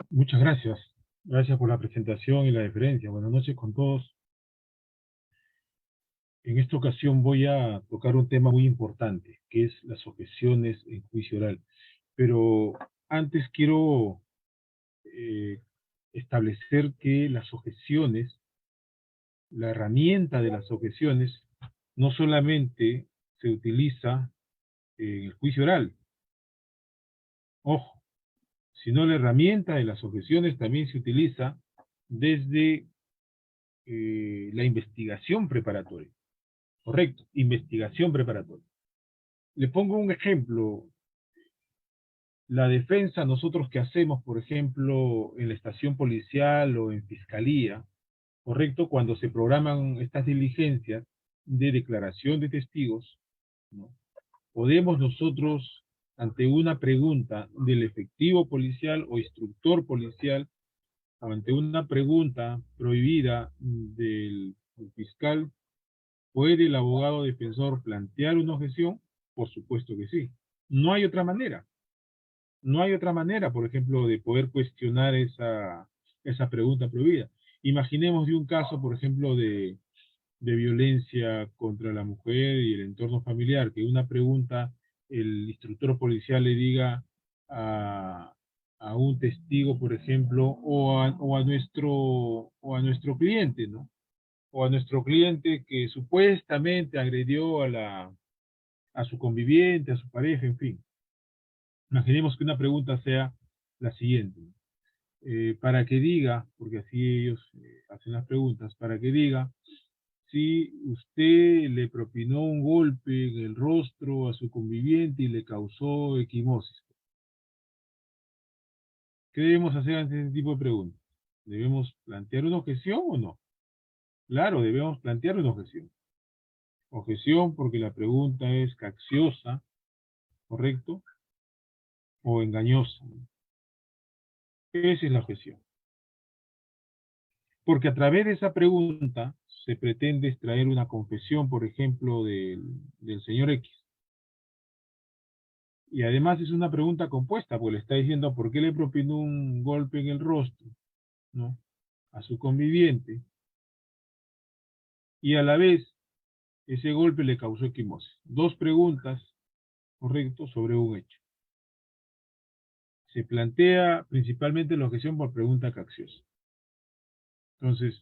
Muchas gracias. Gracias por la presentación y la deferencia. Buenas noches con todos. En esta ocasión voy a tocar un tema muy importante, que es las objeciones en juicio oral. Pero antes quiero eh, establecer que las objeciones, la herramienta de las objeciones, no solamente se utiliza en el juicio oral, ojo, sino la herramienta de las objeciones también se utiliza desde la investigación preparatoria. Correcto, investigación preparatoria. Le pongo un ejemplo. La defensa, nosotros que hacemos, por ejemplo, en la estación policial o en fiscalía, correcto, cuando se programan estas diligencias de declaración de testigos, ¿no? Podemos nosotros, ante una pregunta del efectivo policial o instructor policial, o ante una pregunta prohibida del fiscal, ¿puede el abogado defensor plantear una objeción? Por supuesto que sí. No hay otra manera. No hay otra manera, por ejemplo, de poder cuestionar esa pregunta prohibida. Imaginemos de un caso, por ejemplo, de violencia contra la mujer y el entorno familiar, que una pregunta, el instructor policial le diga a, a un testigo, por ejemplo, o a nuestro cliente, ¿no? O a nuestro cliente que supuestamente agredió a su conviviente, a su pareja, en fin. Imaginemos que una pregunta sea la siguiente, para que diga, porque así ellos hacen las preguntas, para que diga si usted le propinó un golpe en el rostro a su conviviente y le causó equimosis. ¿Qué debemos hacer ante ese tipo de preguntas? ¿Debemos plantear una objeción o no? Claro, debemos plantear una objeción. Objeción porque la pregunta es capciosa, ¿correcto? O engañosa. Esa es la objeción. Porque a través de esa pregunta se pretende extraer una confesión, por ejemplo, del señor X. Y además es una pregunta compuesta, porque le está diciendo por qué le propinó un golpe en el rostro, ¿no? A su conviviente, y a la vez ese golpe le causó equimosis. Dos preguntas, correcto, sobre un hecho. Se plantea principalmente la objeción por pregunta capciosa. Entonces,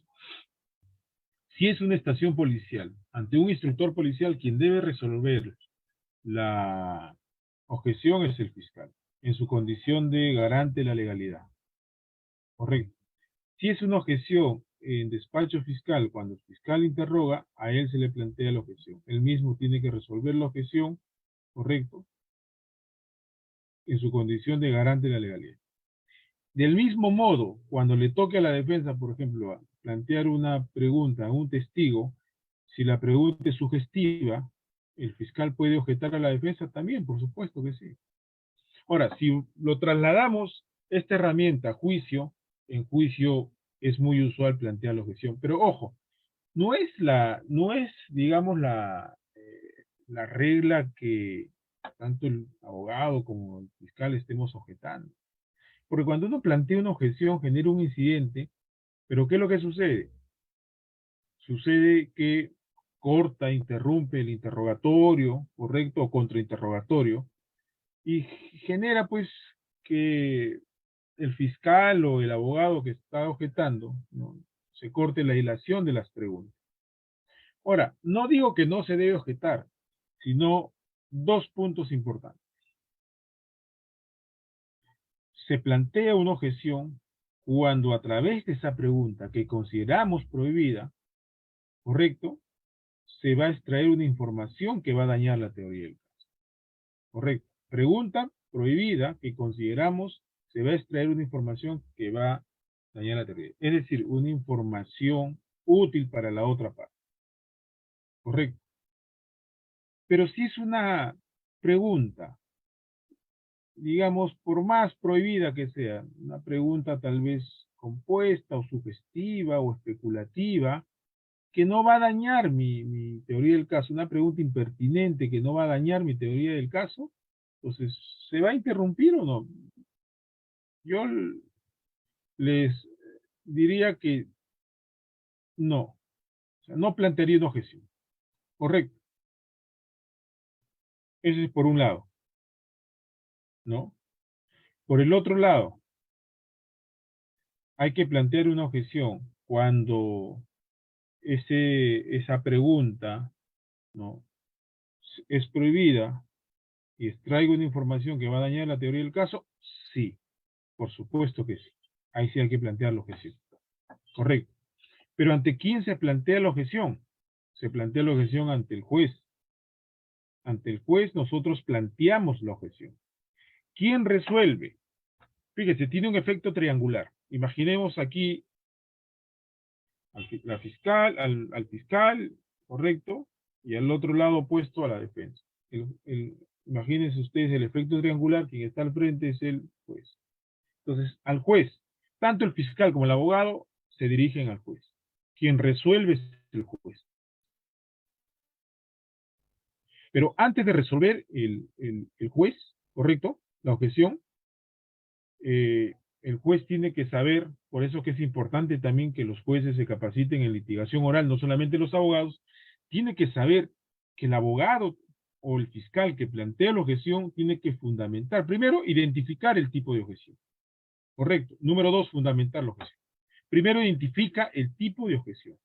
si es una estación policial, ante un instructor policial, quien debe resolver la objeción es el fiscal, en su condición de garante de la legalidad. Correcto. Si es una objeción en despacho fiscal, cuando el fiscal interroga, a él se le plantea la objeción. Él mismo tiene que resolver la objeción, correcto, en su condición de garante de la legalidad. Del mismo modo, cuando le toque a la defensa, por ejemplo, a plantear una pregunta a un testigo, si la pregunta es sugestiva, el fiscal puede objetar a la defensa también, por supuesto que sí. Ahora, si lo trasladamos esta herramienta a juicio, en juicio es muy usual plantear la objeción, pero ojo, no es, digamos, la regla que tanto el abogado como el fiscal estemos objetando. Porque cuando uno plantea una objeción genera un incidente, pero ¿qué es lo que sucede? Sucede que corta, interrumpe el interrogatorio, correcto, o contrainterrogatorio, y genera pues que el fiscal o el abogado que está objetando, ¿no?, se corte la dilación de las preguntas. Ahora, no digo que no se debe objetar, sino dos puntos importantes. Se plantea una objeción cuando a través de esa pregunta que consideramos prohibida, correcto, se va a extraer una información que va a dañar la teoría del caso. Correcto. Pregunta prohibida que consideramos se va a extraer una información que va a dañar la teoría. Es decir, una información útil para la otra parte. Correcto. Pero si es una pregunta, digamos, por más prohibida que sea, una pregunta tal vez compuesta o sugestiva o especulativa, que no va a dañar mi teoría del caso, una pregunta impertinente que no va a dañar mi teoría del caso, entonces, ¿se va a interrumpir o no? Yo les diría que no, o sea, no plantearía una objeción. Correcto. Ese es por un lado, ¿no? Por el otro lado, hay que plantear una objeción cuando esa pregunta, ¿no?, es prohibida y extraigo una información que va a dañar la teoría del caso. Sí, por supuesto que sí. Ahí sí hay que plantear la objeción. Correcto. Pero ¿ante quién se plantea la objeción? Se plantea la objeción ante el juez. Ante el juez nosotros planteamos la objeción. ¿Quién resuelve? Fíjese, tiene un efecto triangular. Imaginemos aquí al fiscal, correcto, y al otro lado opuesto a la defensa. Imagínense ustedes el efecto triangular, quien está al frente es el juez. Entonces, al juez, tanto el fiscal como el abogado se dirigen al juez. Quien resuelve es el juez. Pero antes de resolver el juez, correcto, la objeción, el juez tiene que saber, por eso que es importante también que los jueces se capaciten en litigación oral, no solamente los abogados, tiene que saber que el abogado o el fiscal que plantea la objeción tiene que fundamentar, primero, identificar el tipo de objeción. Correcto. Número dos, fundamentar la objeción. Primero, identifica el tipo de objeción.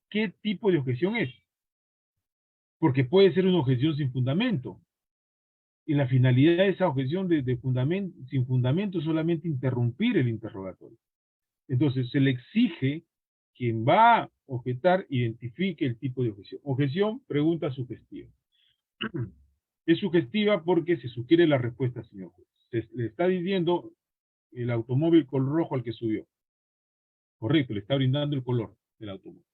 ¿Qué tipo de objeción es? Porque puede ser una objeción sin fundamento. Y la finalidad de esa objeción sin fundamento es solamente interrumpir el interrogatorio. Entonces, se le exige quien va a objetar identifique el tipo de objeción. Objeción, pregunta sugestiva. Es sugestiva porque se sugiere la respuesta, señor juez. Se le está diciendo el automóvil color rojo al que subió. Correcto, le está brindando el color del automóvil.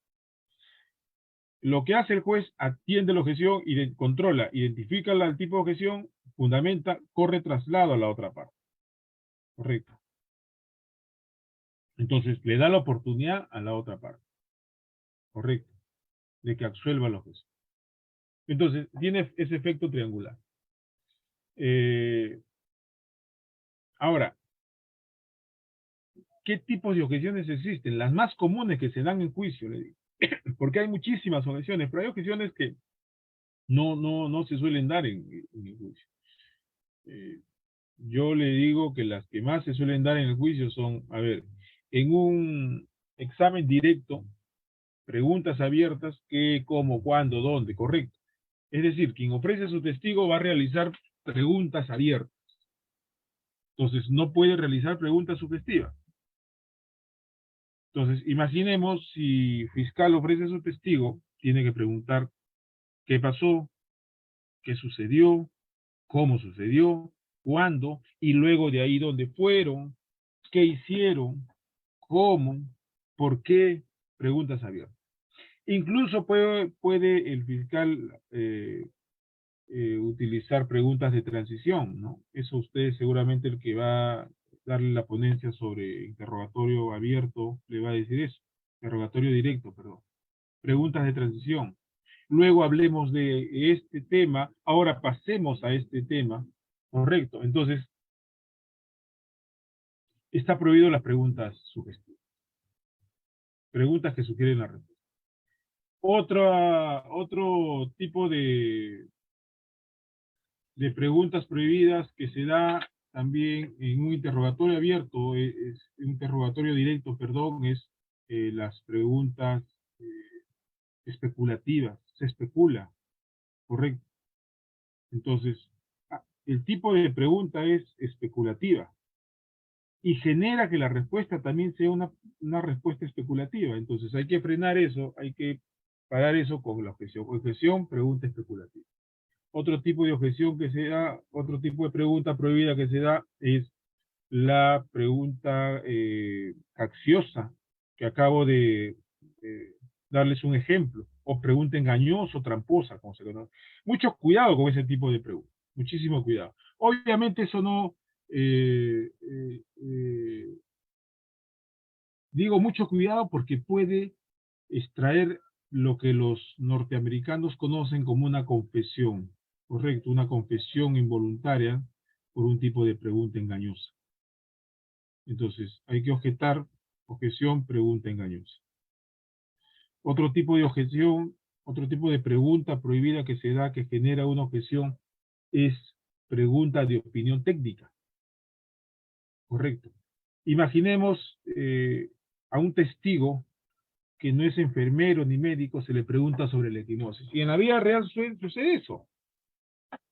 Lo que hace el juez, atiende la objeción y controla, identifica el tipo de objeción, fundamenta, corre traslado a la otra parte. Correcto. Entonces, le da la oportunidad a la otra parte. Correcto. De que absuelva la objeción. Entonces, tiene ese efecto triangular. Ahora, ¿qué tipos de objeciones existen? Las más comunes que se dan en juicio, le digo. Porque hay muchísimas objeciones, pero hay objeciones que no se suelen dar en el juicio. Yo le digo que las que más se suelen dar en el juicio son, a ver, en un examen directo, preguntas abiertas, qué, cómo, cuándo, dónde, correcto. Es decir, quien ofrece su testigo va a realizar preguntas abiertas. Entonces, no puede realizar preguntas sugestivas. Entonces, imaginemos si fiscal ofrece su testigo, tiene que preguntar qué pasó, qué sucedió, cómo sucedió, cuándo, y luego de ahí dónde fueron, qué hicieron, cómo, por qué, preguntas abiertas. Incluso puede el fiscal utilizar preguntas de transición, ¿no? Eso usted seguramente el que va a darle la ponencia sobre interrogatorio abierto le va a decir eso, interrogatorio directo, perdón. Preguntas de transición. Luego hablemos de este tema, ahora pasemos a este tema, correcto. Entonces, está prohibido las preguntas sugestivas, preguntas que sugieren la respuesta. Otro tipo de preguntas prohibidas que se da también en un interrogatorio abierto, un interrogatorio directo, perdón, es las preguntas especulativas. Se especula, correcto. Entonces, el tipo de pregunta es especulativa y genera que la respuesta también sea una respuesta especulativa. Entonces, hay que frenar eso, hay que parar eso con la objeción. Objeción, pregunta especulativa. Otro tipo de objeción que se da, otro tipo de pregunta prohibida que se da es la pregunta capciosa, que acabo de darles un ejemplo, o pregunta engañosa o tramposa, como se conoce. Mucho cuidado con ese tipo de preguntas, muchísimo cuidado. Obviamente eso no, digo mucho cuidado porque puede extraer lo que los norteamericanos conocen como una confesión, correcto, una confesión involuntaria por un tipo de pregunta engañosa. Entonces, hay que objetar, objeción, pregunta engañosa. Otro tipo de objeción, otro tipo de pregunta prohibida que se da, que genera una objeción, es pregunta de opinión técnica. Correcto. Imaginemos a un testigo que no es enfermero ni médico, se le pregunta sobre la equimosis. Y en la vida real sucede eso.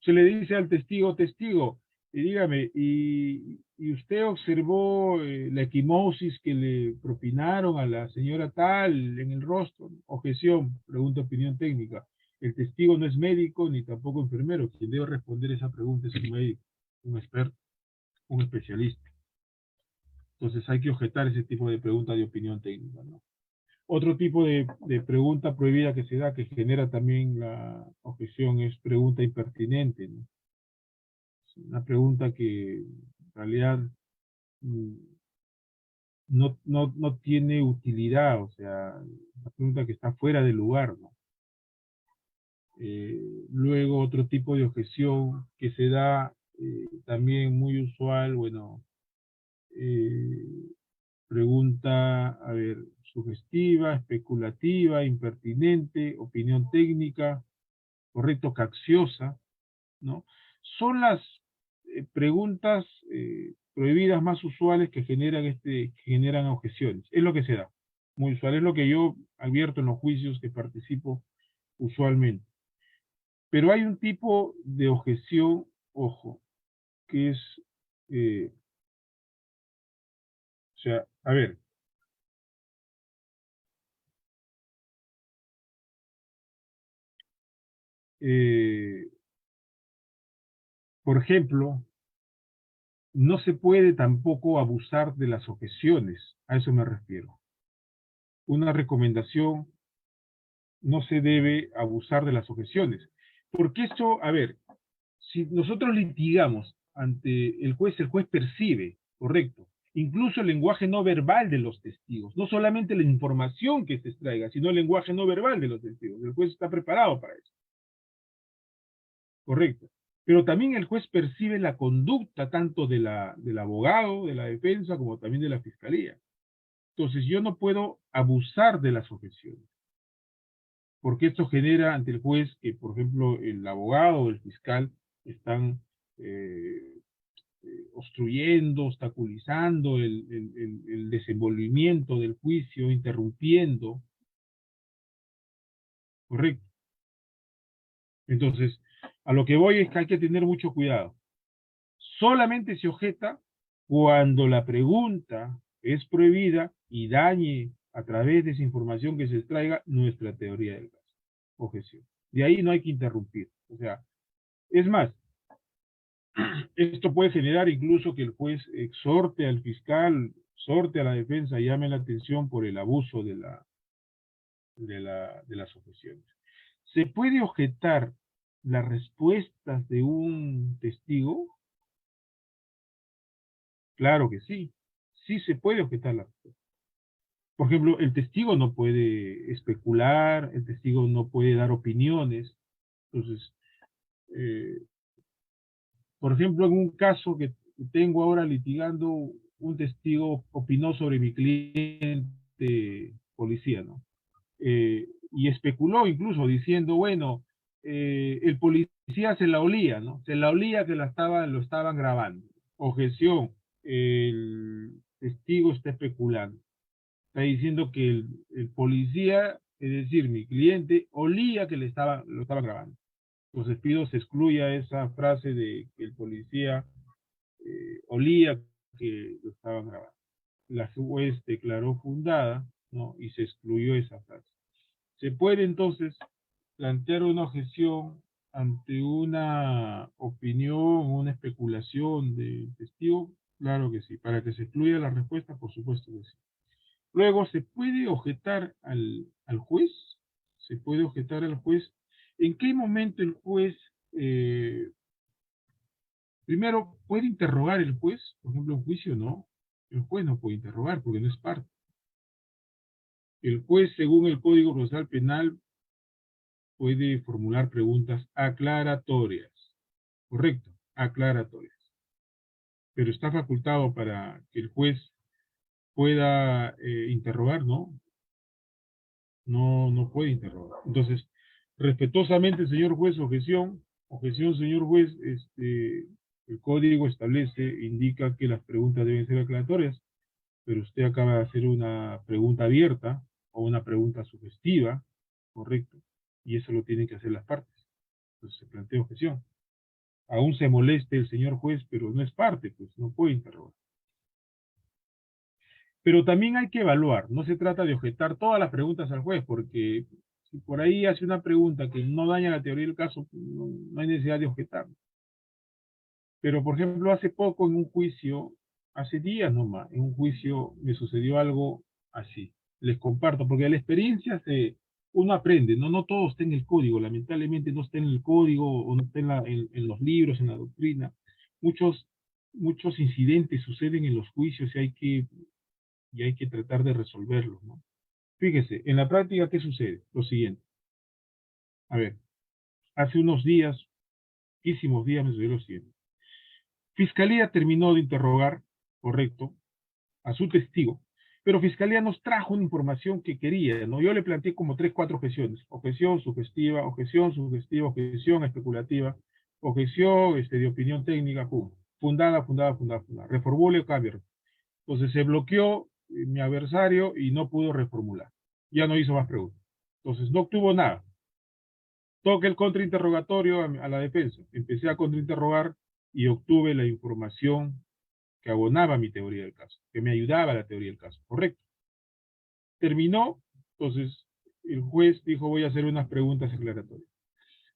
Se le dice al testigo, testigo, y dígame, ¿y usted observó la equimosis que le propinaron a la señora tal en el rostro? Objeción, pregunta opinión técnica. El testigo no es médico ni tampoco enfermero. Quien debe responder esa pregunta es un médico, un experto, un especialista. Entonces hay que objetar ese tipo de pregunta de opinión técnica, ¿no? Otro tipo de pregunta prohibida que se da, que genera también la objeción, es pregunta impertinente, ¿no? Es una pregunta que en realidad mm, no tiene utilidad, o sea, una pregunta que está fuera de lugar, ¿no? Luego otro tipo de objeción que se da también muy usual, bueno, eh, pregunta, a ver, sugestiva, especulativa, impertinente, opinión técnica, correcto, capciosa, ¿no? Son las preguntas prohibidas más usuales que generan objeciones. Es lo que se da. Muy usual, es lo que yo advierto en los juicios que participo usualmente. Pero hay un tipo de objeción, ojo, que es, o sea, a ver, eh, por ejemplo, no se puede tampoco abusar de las objeciones, a eso me refiero. Una recomendación, no se debe abusar de las objeciones. Porque esto, a ver, si nosotros litigamos ante el juez percibe, correcto, incluso el lenguaje no verbal de los testigos, no solamente la información que se extraiga, sino el lenguaje no verbal de los testigos. El juez está preparado para eso, correcto. Pero también el juez percibe la conducta tanto del abogado, de la defensa, como también de la fiscalía. Entonces yo no puedo abusar de las objeciones, porque esto genera ante el juez que, por ejemplo, el abogado o el fiscal están eh, obstruyendo, obstaculizando el desenvolvimiento del juicio, interrumpiendo, ¿correcto? Entonces, a lo que voy es que hay que tener mucho cuidado. Solamente se objeta cuando la pregunta es prohibida y dañe a través de esa información que se extraiga nuestra teoría del caso. Objeción. De ahí no hay que interrumpir. O sea, es más, esto puede generar incluso que el juez exhorte al fiscal, exhorte a la defensa, llame la atención por el abuso de las objeciones. ¿Se puede objetar las respuestas de un testigo? Claro que sí. Sí se puede objetar la respuesta. Por ejemplo, el testigo no puede especular, el testigo no puede dar opiniones. Entonces, eh, por ejemplo, en un caso que tengo ahora litigando, un testigo opinó sobre mi cliente policía, ¿no? Y especuló incluso diciendo, bueno, el policía se la olía, ¿no? Se la olía que lo estaban grabando. Objeción, el testigo está especulando. Está diciendo que el policía, es decir, mi cliente, olía que lo estaba grabando. Entonces pido se excluya esa frase de que el policía olía que lo estaban grabando. La juez declaró fundada, ¿no? Y se excluyó esa frase. Se puede entonces plantear una objeción ante una opinión, una especulación del testigo, claro que sí. Para que se excluya la respuesta, por supuesto que sí. Luego, ¿se puede objetar al juez? ¿Se puede objetar al juez? ¿En qué momento el juez, primero, puede interrogar el juez? Por ejemplo, en juicio no. El juez no puede interrogar porque no es parte. El juez, según el Código Procesal Penal, puede formular preguntas aclaratorias. Correcto, aclaratorias. pero está facultado para que el juez pueda interrogar, ¿no? No puede interrogar. Entonces, respetuosamente, señor juez, objeción, señor juez, el código establece, indica que las preguntas deben ser aclaratorias, pero usted acaba de hacer una pregunta abierta o una pregunta sugestiva, correcto, y eso lo tienen que hacer las partes. Entonces se plantea objeción. Aún se moleste el señor juez, pero no es parte, pues no puede interrogar. Pero también hay que evaluar, no se trata de objetar todas las preguntas al juez, porque si por ahí hace una pregunta que no daña la teoría del caso, no hay necesidad de objetar. Pero, por ejemplo, hace poco en un juicio, hace días nomás, en un juicio me sucedió algo así. Les comparto, porque de la experiencia uno aprende, no todo está en el código, lamentablemente no está en el código o no está en los libros, en la doctrina. Muchos, muchos incidentes suceden en los juicios y hay que tratar de resolverlos, ¿no? Fíjese, en la práctica, ¿qué sucede? Lo siguiente. A ver, hace unos días, poquísimos días, me sucedió lo siguiente. Fiscalía terminó de interrogar, correcto, a su testigo, pero Fiscalía nos trajo una información que quería, ¿no? Yo le planteé como 3, 4 objeciones. Objeción sugestiva, objeción sugestiva, objeción especulativa, objeción de opinión técnica, pum. Fundada. Reformule o cambie. Entonces se bloqueó mi adversario y no pudo reformular. Ya no hizo más preguntas. Entonces no obtuvo nada. Toque el contrainterrogatorio a la defensa. Empecé a contrainterrogar y obtuve la información que abonaba mi teoría del caso, que me ayudaba a la teoría del caso. Correcto. Terminó, entonces el juez dijo voy a hacer unas preguntas aclaratorias.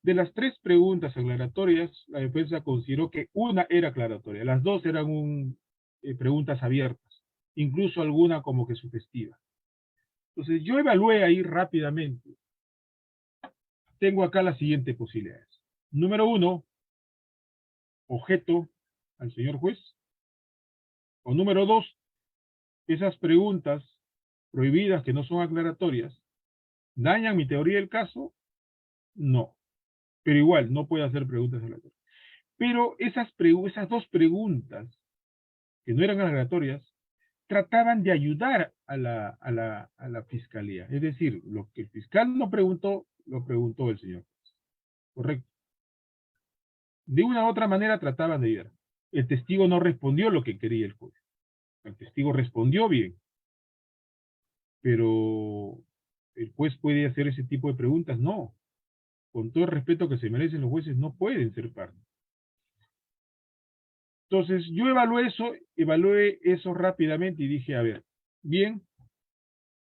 De las 3 preguntas aclaratorias, la defensa consideró que una era aclaratoria, las 2 eran preguntas abiertas, incluso alguna como que sugestiva. Entonces yo evalué ahí rápidamente. Tengo acá las siguientes posibilidades. Número 1, objeto al señor juez. O número 2, esas preguntas prohibidas que no son aclaratorias, ¿dañan mi teoría del caso? No. Pero igual, no puede hacer preguntas aclaratorias. Pero esas 2 preguntas que no eran aclaratorias, trataban de ayudar a la fiscalía. Es decir, lo que el fiscal no preguntó, lo preguntó el señor. Correcto. De una u otra manera trataban de ayudar. El testigo no respondió lo que quería el juez. El testigo respondió bien, pero el juez puede hacer ese tipo de preguntas. No. Con todo el respeto que se merecen los jueces, no pueden ser parte. Entonces, yo evalué eso rápidamente y dije, a ver, bien,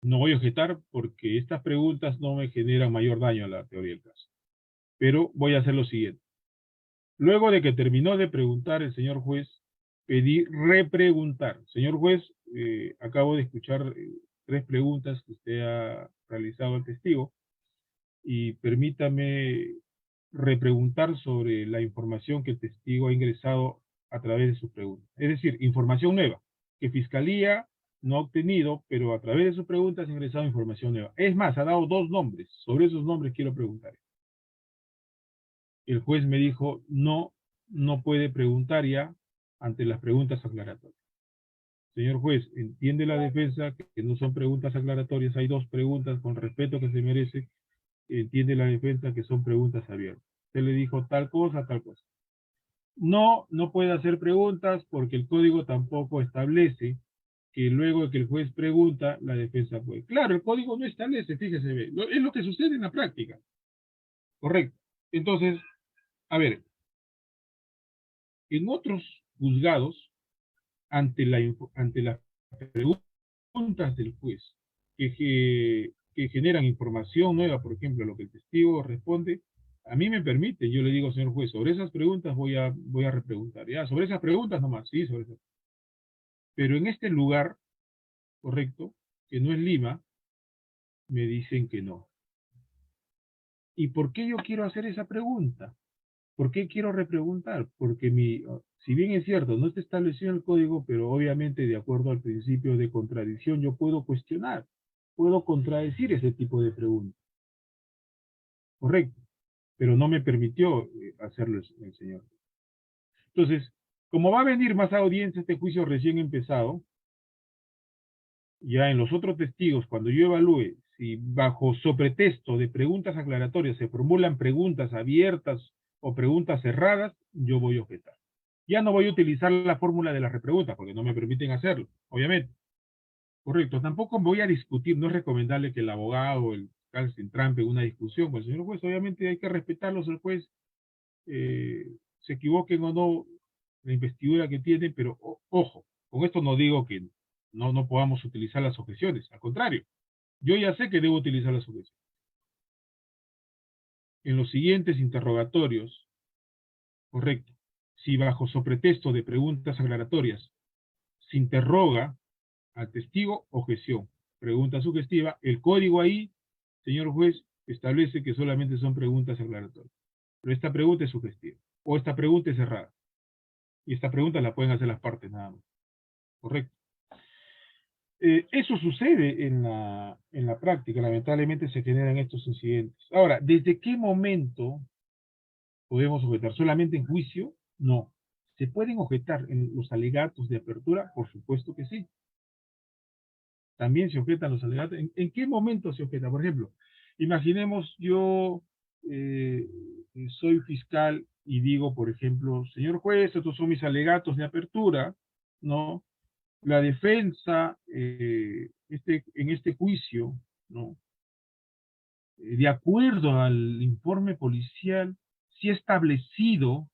no voy a objetar porque estas preguntas no me generan mayor daño a la teoría del caso. Pero voy a hacer lo siguiente. Luego de que terminó de preguntar el señor juez, pedí repreguntar. Señor juez, acabo de escuchar 3 preguntas que usted ha realizado al testigo y permítame repreguntar sobre la información que el testigo ha ingresado a través de sus preguntas. Es decir, información nueva, que Fiscalía no ha obtenido, pero a través de sus preguntas ha ingresado información nueva. Es más, ha dado 2 nombres. Sobre esos nombres quiero preguntar. El juez me dijo, no puede preguntar ya ante las preguntas aclaratorias. Señor juez, entiende la defensa que no son preguntas aclaratorias, hay 2 preguntas con respeto que se merece, entiende la defensa que son preguntas abiertas. Usted le dijo tal cosa, tal cosa. No puede hacer preguntas porque el código tampoco establece que luego de que el juez pregunta, la defensa puede. Claro, el código no establece, fíjese, es lo que sucede en la práctica. Correcto. Entonces, a ver, en otros juzgados, ante las preguntas del juez que generan información nueva, por ejemplo, lo que el testigo responde, a mí me permite, yo le digo, señor juez, sobre esas preguntas voy a repreguntar. Ya, sobre esas preguntas nomás, sí, sobre esas. Pero en este lugar, correcto, que no es Lima, me dicen que no. ¿Y por qué yo quiero hacer esa pregunta? ¿Por qué quiero repreguntar? Porque si bien es cierto, no está establecido en el código, pero obviamente de acuerdo al principio de contradicción, yo puedo cuestionar, puedo contradecir ese tipo de preguntas. Correcto. Pero no me permitió hacerlo el señor. Entonces, Como va a venir más audiencia, este juicio recién empezado, ya en los otros testigos, cuando yo evalúe si bajo pretexto de preguntas aclaratorias se formulan preguntas abiertas o preguntas cerradas, yo voy a objetar. Ya no voy a utilizar la fórmula de las repreguntas, porque no me permiten hacerlo, obviamente. Correcto, tampoco voy a discutir, no es recomendable que el abogado o el fiscal se entrampe en una discusión con el señor juez, obviamente hay que respetarlos, el juez, se equivoquen o no, la investidura que tienen, pero ojo, con esto no digo que no podamos utilizar las objeciones, al contrario, yo ya sé que debo utilizar las objeciones. En los siguientes interrogatorios, correcto, si bajo pretexto de preguntas aclaratorias se interroga al testigo, objeción. Pregunta sugestiva, el código ahí, señor juez, establece que solamente son preguntas aclaratorias. Pero esta pregunta es sugestiva, o esta pregunta es cerrada. Y esta pregunta la pueden hacer las partes nada más. Correcto. Eso sucede en la práctica, lamentablemente se generan estos incidentes. Ahora, ¿desde qué momento podemos objetar? ¿Solamente en juicio? No. ¿Se pueden objetar en los alegatos de apertura? Por supuesto que sí. También se objetan los alegatos. ¿En qué momento se objeta? Por ejemplo, imaginemos yo soy fiscal y digo, por ejemplo, señor juez, estos son mis alegatos de apertura, ¿no? La defensa en este juicio, ¿no? De acuerdo al informe policial, sí ha establecido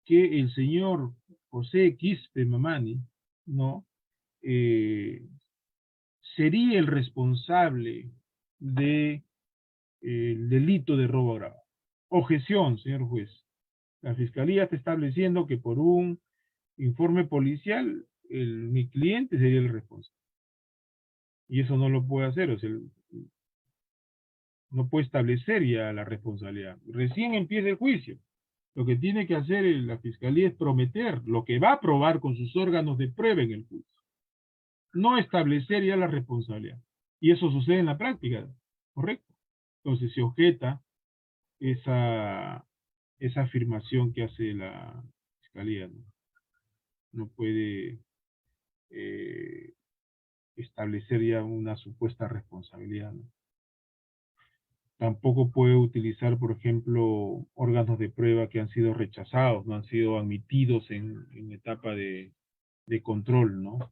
que el señor José Quispe Mamani, ¿no? Sería el responsable de el delito de robo agravado. Objeción, señor juez. La fiscalía está estableciendo que por un informe policial mi cliente sería el responsable. Y eso no lo puede hacer, o sea, no puede establecer ya la responsabilidad. Recién empieza el juicio. Lo que tiene que hacer la fiscalía es prometer lo que va a probar con sus órganos de prueba en el juicio. No establecer ya la responsabilidad. Y eso sucede en la práctica, ¿correcto? Entonces se objeta esa afirmación que hace la fiscalía, ¿no? No puede establecer ya una supuesta responsabilidad, ¿no? Tampoco puede utilizar, por ejemplo, órganos de prueba que han sido rechazados, no han sido admitidos en etapa de control, ¿no?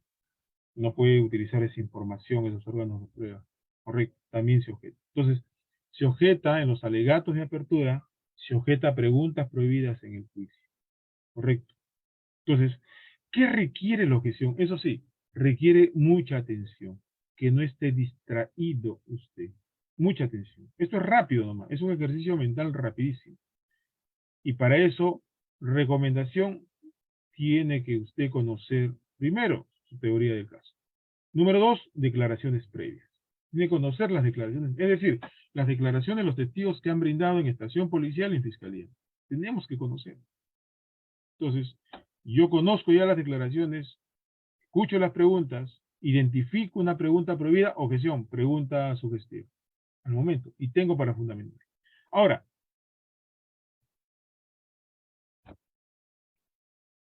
No puede utilizar esa información, esos órganos de prueba. Correcto, también se objeta. Entonces, se objeta en los alegatos de apertura, se objeta preguntas prohibidas en el juicio. Correcto. Entonces, ¿qué requiere la objeción? Eso sí, requiere mucha atención, que no esté distraído usted. Mucha atención. Esto es rápido nomás, es un ejercicio mental rapidísimo. Y para eso, recomendación, tiene que usted conocer, primero, su teoría del caso. Número 2, declaraciones previas. Tiene que conocer las declaraciones, es decir, las declaraciones de los testigos que han brindado en estación policial y en fiscalía. Tenemos que conocer. Entonces, yo conozco ya las declaraciones, escucho las preguntas, identifico una pregunta prohibida, objeción, pregunta sugestiva, al momento, y tengo para fundamentar. Ahora,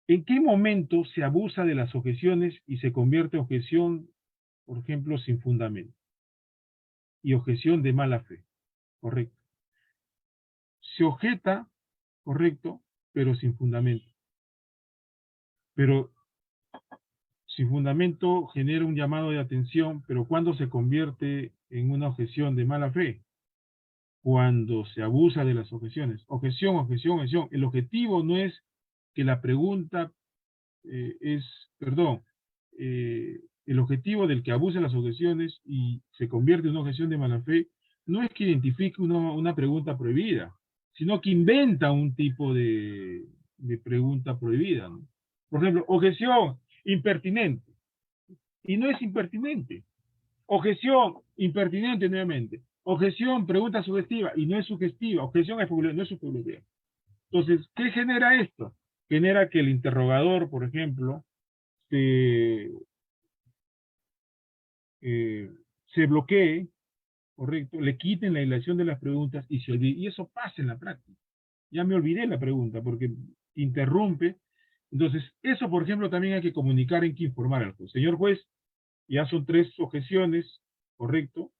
¿en qué momento se abusa de las objeciones y se convierte en objeción, por ejemplo, sin fundamento? Y objeción de mala fe, correcto. Se objeta, correcto, pero sin fundamento. Pero sin fundamento genera un llamado de atención, pero ¿cuándo se convierte en una objeción de mala fe? Cuando se abusa de las objeciones. Objeción, objeción, objeción. El objetivo no es que la pregunta el objetivo del que abuse las objeciones y se convierte en una objeción de mala fe, no es que identifique una pregunta prohibida, sino que inventa un tipo de pregunta prohibida, ¿no? Por ejemplo, objeción impertinente, y no es impertinente. Objeción impertinente nuevamente. Objeción, pregunta sugestiva, y no es sugestiva. Objeción no es subjetiva. Entonces, ¿qué genera esto? Genera que el interrogador, por ejemplo, se bloquee, correcto, le quiten la hilación de las preguntas y se olvide. Y eso pasa en la práctica. Ya me olvidé la pregunta porque interrumpe Entonces, eso, por ejemplo, también hay que comunicar, hay que informar al juez. Señor juez, ya son 3 objeciones, correcto,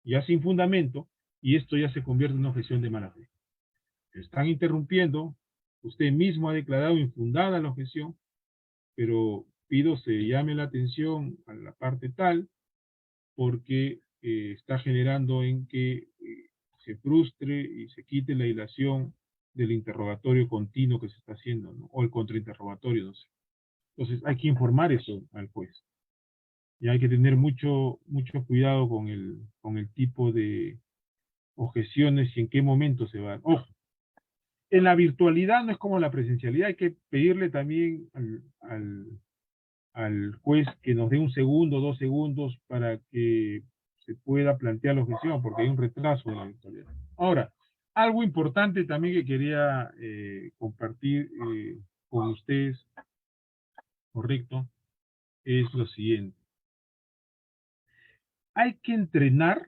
ya sin fundamento, y esto ya se convierte en una objeción de mala fe. Están interrumpiendo, usted mismo ha declarado infundada la objeción, pero pido se llame la atención a la parte tal, porque está generando en que se frustre y se quite la dilación del interrogatorio continuo que se está haciendo, ¿no? O el contrainterrogatorio, no sé. Entonces hay que informar eso al juez. Y hay que tener mucho cuidado con el tipo de objeciones y en qué momento se va. Ojo, en la virtualidad no es como la presencialidad, hay que pedirle también al juez que nos dé 1 segundo, 2 segundos para que se pueda plantear la objeción, porque hay un retraso de la virtualidad. Ahora, algo importante también que quería compartir con ustedes, correcto, es lo siguiente. Hay que entrenar.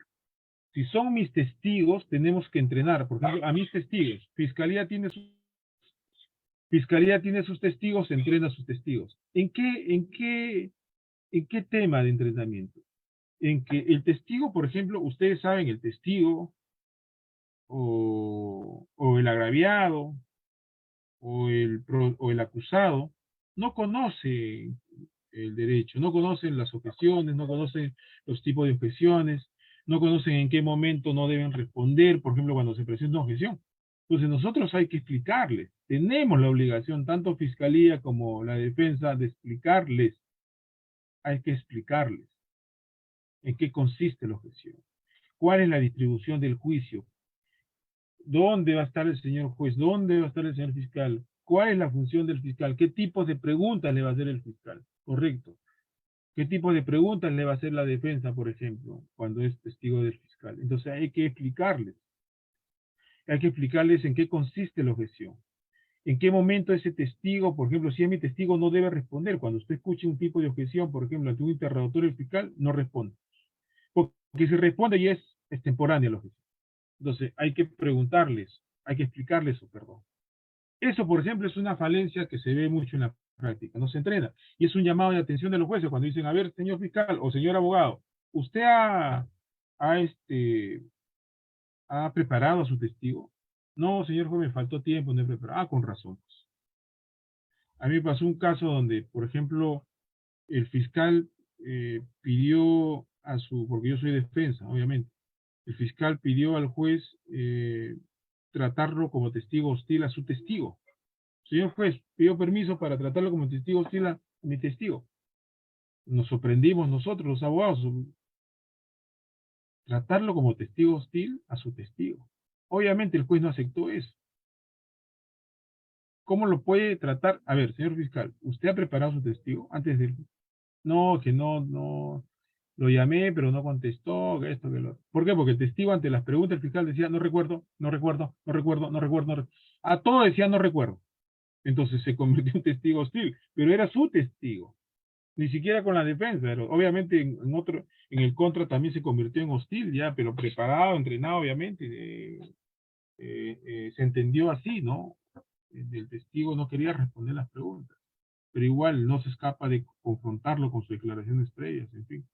Si son mis testigos, tenemos que entrenar. Por ejemplo, a mis testigos. Fiscalía tiene sus testigos, entrena a sus testigos. ¿En qué tema de entrenamiento? En que el testigo, por ejemplo, ustedes saben, el testigo o el agraviado o el acusado no conoce el derecho, no conocen las objeciones, no conocen los tipos de objeciones, no conocen en qué momento no deben responder, por ejemplo, cuando se presenta una objeción. Entonces nosotros hay que explicarles, tenemos la obligación, tanto Fiscalía como la defensa, de explicarles, hay que explicarles en qué consiste la objeción, cuál es la distribución del juicio, dónde va a estar el señor juez, dónde va a estar el señor fiscal, cuál es la función del fiscal, qué tipos de preguntas le va a hacer el fiscal, correcto. ¿Qué tipo de preguntas le va a hacer la defensa, por ejemplo, cuando es testigo del fiscal? Entonces hay que explicarles en qué consiste la objeción, en qué momento ese testigo, por ejemplo, si es mi testigo, no debe responder. Cuando usted escuche un tipo de objeción, por ejemplo, ante un interrogatorio fiscal, no responde. Porque si responde ya es extemporánea la objeción. Entonces hay que preguntarles, hay que explicarles eso, perdón. Eso, por ejemplo, es una falencia que se ve mucho en la práctica, no se entrena. Y es un llamado de atención de los jueces cuando dicen, a ver, señor fiscal o señor abogado, ¿usted ha preparado a su testigo? No, señor juez, me faltó tiempo, no he preparado. Ah, con razón, pues. A mí me pasó un caso donde, por ejemplo, el fiscal pidió porque yo soy defensa, obviamente, el fiscal pidió al juez tratarlo como testigo hostil a su testigo. Señor juez, pidió permiso para tratarlo como testigo hostil a mi testigo. Nos sorprendimos nosotros, los abogados, tratarlo como testigo hostil a su testigo. Obviamente el juez no aceptó eso. ¿Cómo lo puede tratar? A ver, señor fiscal, ¿usted ha preparado su testigo antes de... No, que no, lo llamé, pero no contestó, que esto, que lo... ¿Por qué? Porque el testigo ante las preguntas del fiscal decía, no recuerdo, no recuerdo, no recuerdo, no recuerdo, no recuerdo. A todo decía, no recuerdo. Entonces se convirtió en testigo hostil, pero era su testigo. Ni siquiera con la defensa, pero obviamente en el contra también se convirtió en hostil ya, pero preparado, entrenado, obviamente, se entendió así, ¿no? El testigo no quería responder las preguntas, pero igual no se escapa de confrontarlo con sus declaraciones previas, en fin.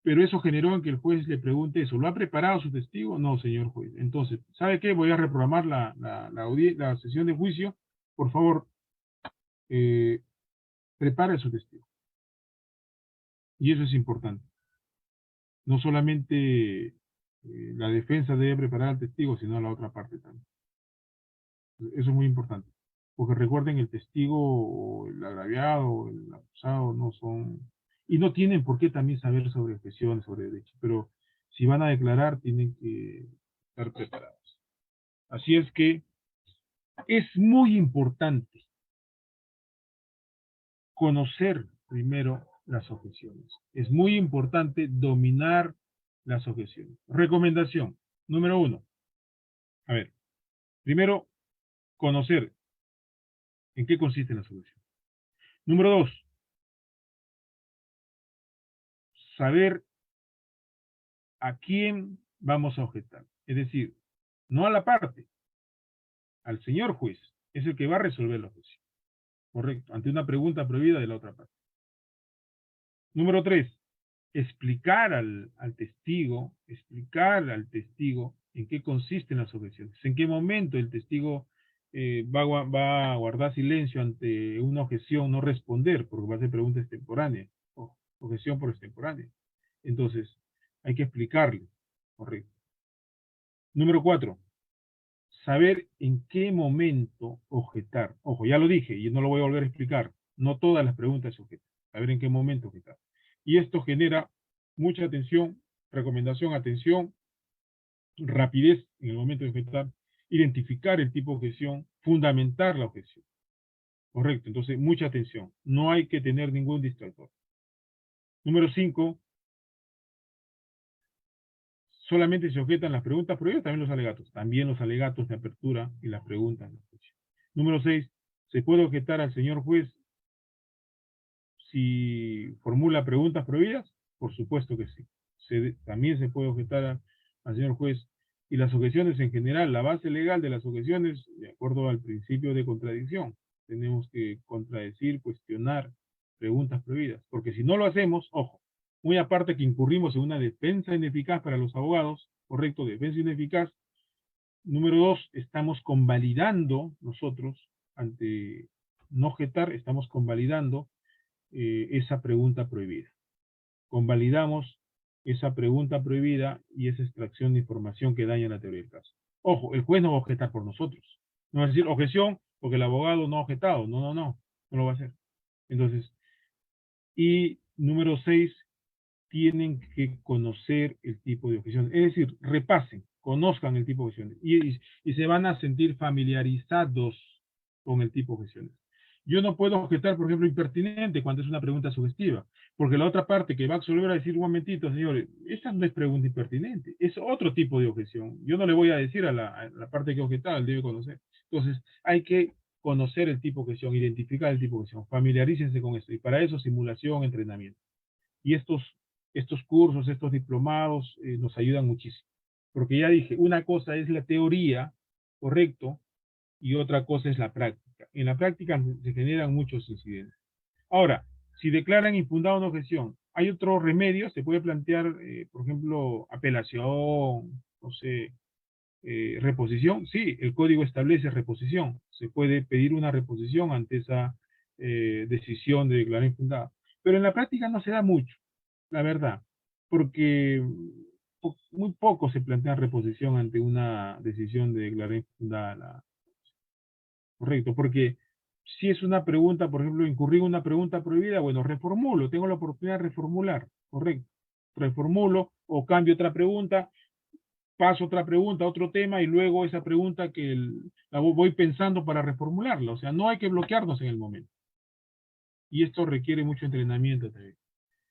Pero eso generó en que el juez le pregunte eso, ¿lo ha preparado su testigo? No, señor juez. Entonces, ¿sabe qué? Voy a reprogramar la sesión de juicio. Por favor, eh, prepare su testigo. Y eso es importante. No solamente la defensa debe preparar al testigo, sino a la otra parte también. Eso es muy importante. Porque recuerden, el testigo o el agraviado o el acusado no son, y no tienen por qué también saber sobre objeciones, sobre derechos, pero si van a declarar tienen que estar preparados. Así es que es muy importante conocer primero las objeciones. Es muy importante dominar las objeciones. Recomendación número 1. A ver, primero, conocer en qué consiste la solución. Número 2, saber a quién vamos a objetar. Es decir, no a la parte, al señor juez, es el que va a resolver la objeción. Correcto. Ante una pregunta prohibida de la otra parte. Número 3. Explicar al testigo en qué consisten las objeciones, en qué momento el testigo va a guardar silencio ante una objeción, no responder, porque va a hacer preguntas extemporáneas, o objeción por extemporánea. Entonces, hay que explicarle, correcto. Número 4, saber en qué momento objetar. Ojo, ya lo dije y no lo voy a volver a explicar. No todas las preguntas se objetan. Saber en qué momento objetar. Y esto genera mucha atención, recomendación, atención, rapidez en el momento de objetar, identificar el tipo de objeción, fundamentar la objeción. Correcto, entonces mucha atención. No hay que tener ningún distractor. Número 5, solamente se objetan las preguntas prohibidas, también los alegatos. También los alegatos de apertura y las preguntas de objeción. Número 6, se puede objetar al señor juez si formula preguntas prohibidas. Por supuesto que sí. También se puede objetar al señor juez. Y las objeciones en general, la base legal de las objeciones, de acuerdo al principio de contradicción, tenemos que contradecir, cuestionar preguntas prohibidas. Porque si no lo hacemos, ojo, muy aparte que incurrimos en una defensa ineficaz para los abogados, correcto, defensa ineficaz. Número 2, estamos convalidando nosotros, ante no objetar, estamos convalidando esa pregunta prohibida. Convalidamos esa pregunta prohibida y esa extracción de información que daña la teoría del caso. Ojo, el juez no va a objetar por nosotros. No va a decir objeción porque el abogado no ha objetado. No lo va a hacer. Entonces, y número 6, tienen que conocer el tipo de objeciones. Es decir, repasen, conozcan el tipo de objeciones y se van a sentir familiarizados con el tipo de objeciones. Yo no puedo objetar, por ejemplo, impertinente cuando es una pregunta sugestiva, porque la otra parte que va a absolver a decir, un momentito, señores, esta no es pregunta impertinente, es otro tipo de objeción. Yo no le voy a decir a la parte que objetar, él debe conocer. Entonces, hay que conocer el tipo de objeción, identificar el tipo de objeción, familiarícense con eso, y para eso simulación, entrenamiento. Y estos cursos, estos diplomados nos ayudan muchísimo. Porque ya dije, una cosa es la teoría, correcto, y otra cosa es la práctica. En la práctica se generan muchos incidentes. Ahora, si declaran infundada una objeción, hay otro remedio, se puede plantear, por ejemplo, apelación, no sé, reposición. Sí, el código establece reposición. Se puede pedir una reposición ante esa decisión de declarar infundada. Pero en la práctica no se da mucho, la verdad, porque muy poco se plantea reposición ante una decisión de declarar infundada. Correcto, porque si es una pregunta, por ejemplo, incurrí en una pregunta prohibida, bueno, reformulo, tengo la oportunidad de reformular, correcto. Reformulo o cambio otra pregunta, paso otra pregunta, otro tema, y luego esa pregunta que la voy pensando para reformularla. O sea, no hay que bloquearnos en el momento. Y esto requiere mucho entrenamiento también.